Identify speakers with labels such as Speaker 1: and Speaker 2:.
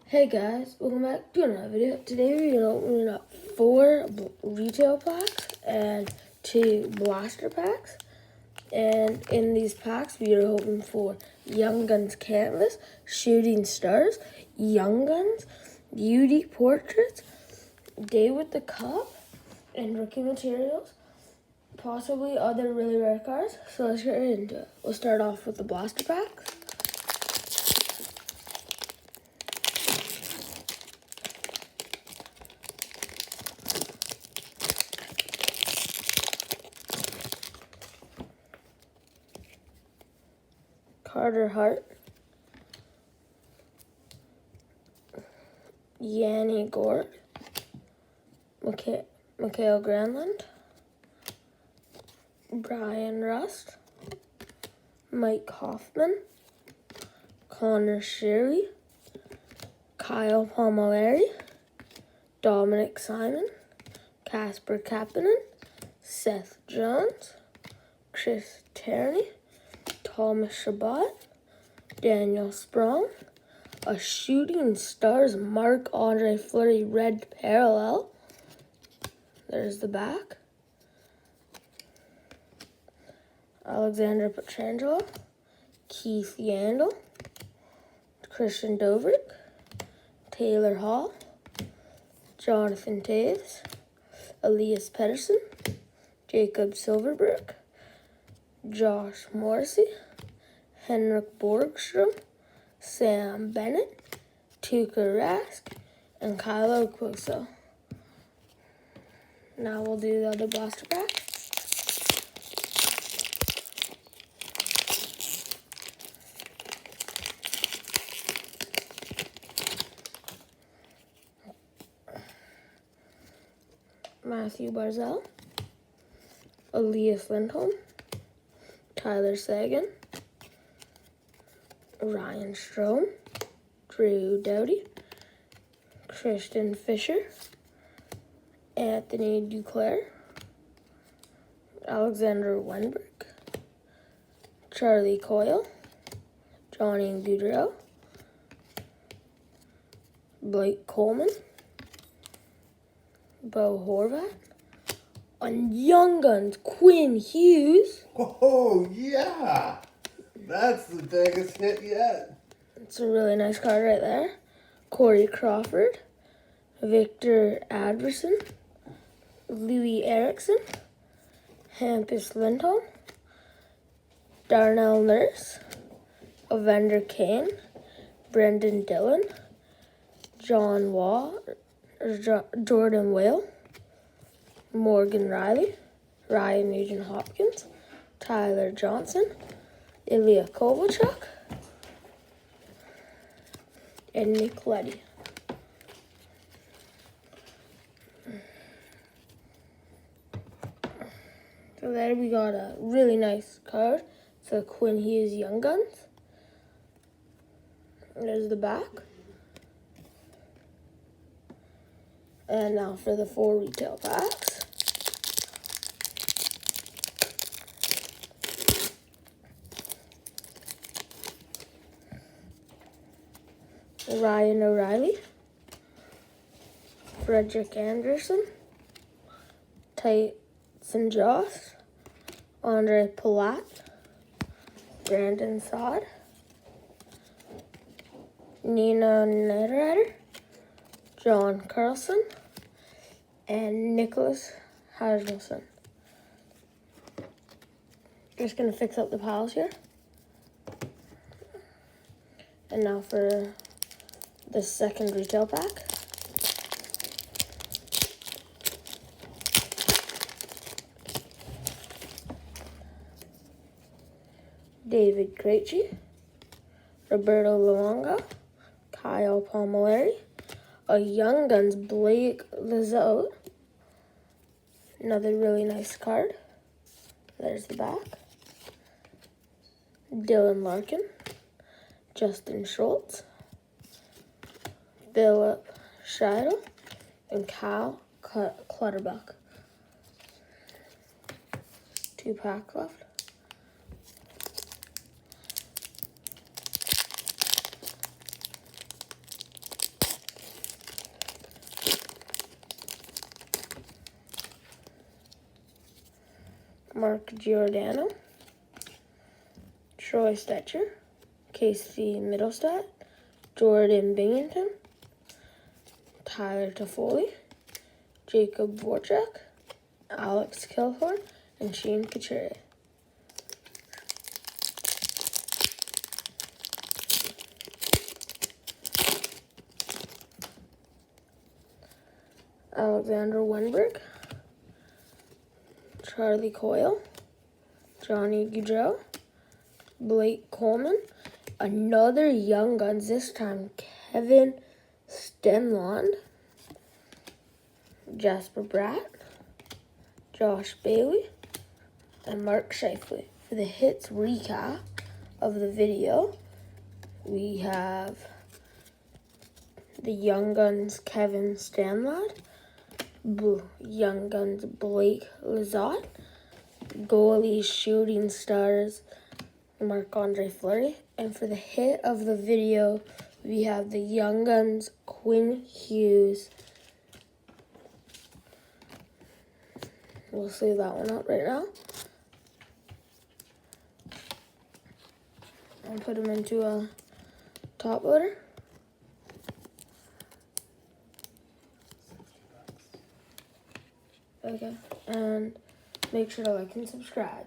Speaker 1: Hey guys, welcome back to another video. Today we're going to open up 4 retail packs and 2 blaster packs. And in these packs we are hoping for Young Guns Canvas, Shooting Stars, Young Guns, Beauty Portraits, Day with the Cup, and Rookie Materials. Possibly other really rare cards. So let's get right into it. We'll start off with the blaster packs. Carter Hart, Yanni Gourde, Mikael Granlund, Brian Rust, Mike Hoffman, Connor Sherry, Kyle Palmieri, Dominic Simon, Casper Kapanen, Seth Jones, Chris Tierney, Thomas Chabot, Daniel Sprong, a Shooting Stars Marc-Andre Fleury red parallel. There's the back. Alexander Pietrangelo, Keith Yandle, Christian Dovrik, Taylor Hall, Jonathan Toews, Elias Pettersson, Jacob Silfverberg, Josh Morrissey, Henrik Borgstrom, Sam Bennett, Tuukka Rask, and Kyle Okposo. Now we'll do the other blaster pack. Matthew Barzal, Elias Lindholm, Tyler Seguin, Ryan Strome, Drew Doughty, Christian Fisher, Anthony Duclair, Alexander Wenberg, Charlie Coyle, Johnny Gaudreau, Blake Coleman, Bo Horvat, on Young Guns, Quinn Hughes.
Speaker 2: Oh, yeah. That's the biggest hit yet.
Speaker 1: It's a really nice card right there. Corey Crawford, Victor Adverson, Louis Erickson, Hampus Lindholm, Darnell Nurse, Evander Kane, Brendan Dillon, John Wall, Jordan Whale, Morgan Riley, Ryan Nugent Hopkins, Tyler Johnson, Ilya Kovalchuk, and Nick Leddy. So there we got a really nice card. It's a Quinn Hughes Young Guns. There's the back. And now for the 4 retail packs. Ryan O'Reilly, Frederick Anderson, Tyson Joss, Andre Palat, Brandon Saad, Nina Niederreiter, John Carlson, and Nicholas Hasmussen. Just going to fix up the piles here. And now for the second retail pack. David Krejci, Roberto Luongo, Kyle Palmieri, a Young Guns Blake Lizotte. Another really nice card. There's the back. Dylan Larkin, Justin Schultz, Philip Scheidel, and Kyle Clutterbuck. 2 packs left. Mark Giordano, Troy Stetcher, Casey Middlestat, Jordan Binghamton, Tyler Toffoli, Jacob Vorchak, Alex Kilhorn, and Shane Couturier. Alexander Wenberg, Charlie Coyle, Johnny Gaudreau, Blake Coleman, another Young Guns, this time Kevin Stenlund, Jasper Bratt, Josh Bailey, and Mark Scheifele. For the hits recap of the video, we have the Young Guns Kevin Stenlund, Young Guns Blake Lizotte, goalie shooting stars Marc-Andre Fleury, and for the hit of the video, we have the Young Guns Quinn Hughes. We'll save that one up right now. I'll put him into a top loader. Okay, and make sure to like and subscribe.